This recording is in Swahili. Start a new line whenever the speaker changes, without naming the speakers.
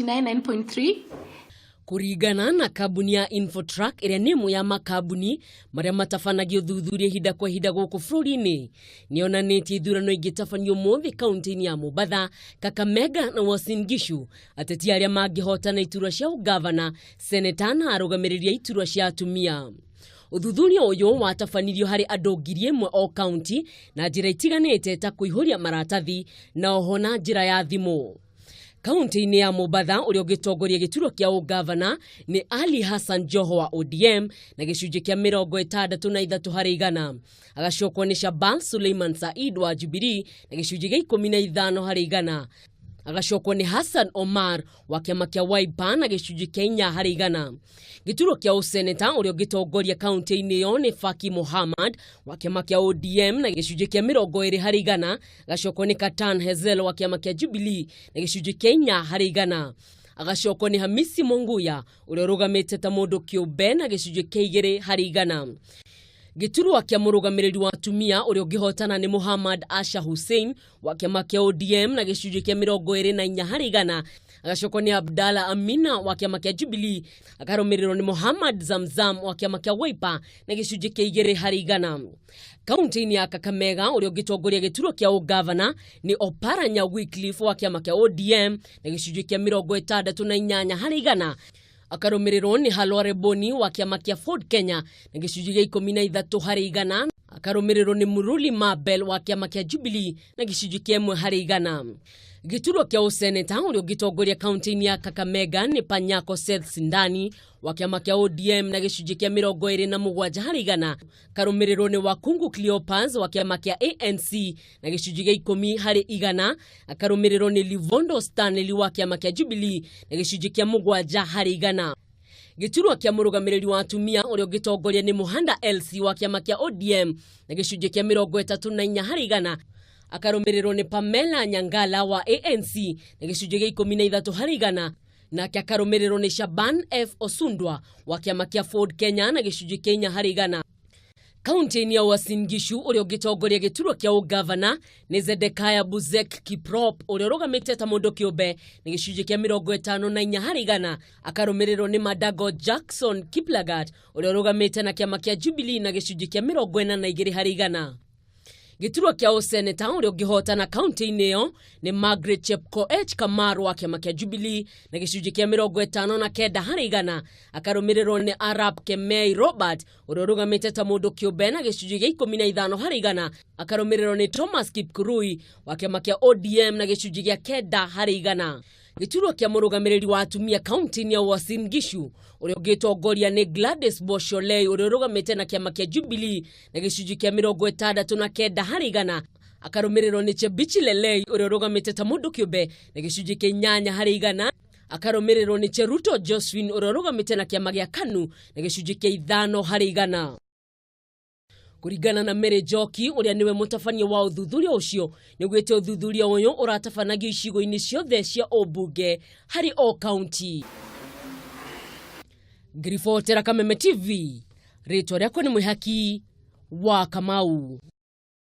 99.3.
Kurigana na kabuni ya Infotrack iria ni mu ya makabuni maria matafanagio thuthuria hida kwa hida guku bũrũri-inĩ nionanĩtie ithurano igĩtabanio mũthĩ kaunti-inĩ ya Mombasa, Kakamega na Uasin Gishu. Ateti arĩa mangĩhotana iturwa cia ũgavana, seneta na arũgamĩrĩri iturwa cia atumia. Uthuthuria ũyũ watabanirio harĩ andũ 1,000 o kaunti na njĩra itiganĩte ta kũihũria maratathi na oho na njĩra ya thimũ. Kaunti-inĩ ya Mombasa ũrĩa ũgĩtongoria gĩturwa kĩa ũgavana ni Ali Hassan Joho wa ODM na gĩcunjĩ kĩa 63 harĩ igana. Agacokwo ni Shaban Suleiman Said wa Jubilee na gĩcunjĩ gĩa 15 harĩ igana. Agacokwo ni Hassan Omar wa kĩama kĩa Wiper na gĩcunjĩ kĩa 4 harĩ igana. Gĩturwa kĩa ũseneta ũrĩa ũgĩtongoria kaunti-inĩ ĩyo ni Faki Mohammed wa kĩama kĩa ODM na gĩcunjĩ kĩa 20 harĩ igana. Agacokwo ni Katan Hezel wa kĩama kĩa Jubilee na gĩcunjĩ kĩa 4 harĩ igana. Agacokwo ni Hamisi Monguya ũrĩa ũrũgamĩte ta mũndũ kĩũmbe na gĩcunjĩ kĩa 2 harĩ igana. Gĩturwa kĩa mũrũgamĩrĩri wa atumia ũrĩa ũngĩhotana ni Muhammad Asha Hussein wa kĩama kĩa ODM na gĩcunjĩ kĩa 24 harĩ igana. Agacokwo ni Abdalla Amina wa kĩama kĩa Jubilee, akarũmĩrĩrwo ni Muhammad Zamzam wa kĩama kĩa Wiper na gĩcunjĩ kĩa 2 harĩ igana. Kaunti-inĩ ya Kakamega ũrĩa ũngĩtongoria gĩturwa kĩa ũgavana ni Oparanya Wycliffe wa kĩama kĩa ODM na gĩcunjĩ kĩa 68 harĩ igana. Akarũmĩrĩrwo ni Halware Boni wa kĩama kĩa Ford Kenya na gĩcunjĩ gĩa 13 harĩ igana. Akarũmĩrĩrwo ni Muruli Mabel wa kĩama kĩa Jubilee na gĩcunjĩ kĩa 1 harĩ igana. Gĩturwa kĩa ũseneta ũrĩa ũngĩtongoria kaunti-inĩ ya Kakamega ni Panyako Seth Sindani wa kĩama kĩa ODM na gĩcunjĩ kĩa 27 harĩ igana. Akarũmĩrĩrwo ni Wakungu Cleopas wa kĩama kĩa ANC na gĩcunjĩ gĩa 10 harĩ igana. Akarũmĩrĩrwo ni Livondo Stanley wa kĩama kĩa Jubilee na gĩcunjĩ kĩa 7 harĩ igana. Gĩturwa kĩa mũrũgamĩrĩri wa atumia ũrĩa ũngĩtongoria ni Muhanda LC wa kĩama kĩa ODM na gĩcunjĩ kĩa 34 harĩ igana. Akarũmĩrĩrwo ni Pamela Nyangala wa ANC na gĩcunjĩ gĩa 13 harĩ igana. Nake akarũmĩrĩrwo ni Shaban F. Osundwa wa kĩama kĩa Ford Kenya na gĩcunjĩ kĩa 4 harĩ igana. Kaunti-inĩ ya Uasin Gishu ũrĩa ũngĩtongoria gĩturwa kĩa ũgavana ni Zedekiah Buzek Kiprop ũrĩa ũrũgamĩte ta mũndũ kĩũmbe na gĩcunjĩ kĩa 54 harĩ igana. Akarũmĩrĩrwo ni Madago Jackson Kiplagat ũrĩa ũrũgamĩte na kĩama kĩa Jubilee na gĩcunjĩ kĩa 42 harĩ igana. Gĩturwa kĩa ũseneta ũrĩa ũngĩhotana kaunti-inĩ ĩyo ni Margaret Chepkoech Kamaru wa kĩama kĩa Jubilee na gĩcunjĩ kĩa 59 harĩ igana. Akarũmĩrĩrwo ni Arap Kemei Robert ũrĩa ũrũgamĩte ta mũndũ kĩũmbe na gĩcunjĩ gĩa 15 harĩ igana. Akarũmĩrĩrwo ni Thomas Kipkurui wa kĩama kĩa ODM na gĩcunjĩ gĩa 9 harĩ igana. Gĩturwa kĩa mũrũgamĩrĩri wa atumia kaunti-inĩ ya Uasin Gishu ũrĩa ũngĩtongoria ni Gladys Bosholei ũrĩa ũrũgamĩte na kĩama kĩa Jubilee na gĩcunjĩ kĩa 69 harĩ igana. Akarũmĩrĩrwo ni Chebichi Lelei ũrĩa ũrũgamĩte ta mũndũ kĩũmbe na gĩcunjĩ kĩa 8 harĩ igana. Akarũmĩrĩrwo ni Cheruto Josephine ũrĩa ũrũgamĩte na kĩama gĩa KANU na gĩcunjĩ kĩa 5 harĩ igana. Kũringana na Mary Njoki ũrĩa niwe mũtabania wa ũthuthuria ũcio, nĩgwĩte ũthuthuria ũyũ ũratabanagio icigo-inĩ ciothe cia ũmbunge harĩ o kaunti. Ngiribotera Kameme TV, rĩtwa rĩakwa nĩ Mwĩhaki wa Kamau.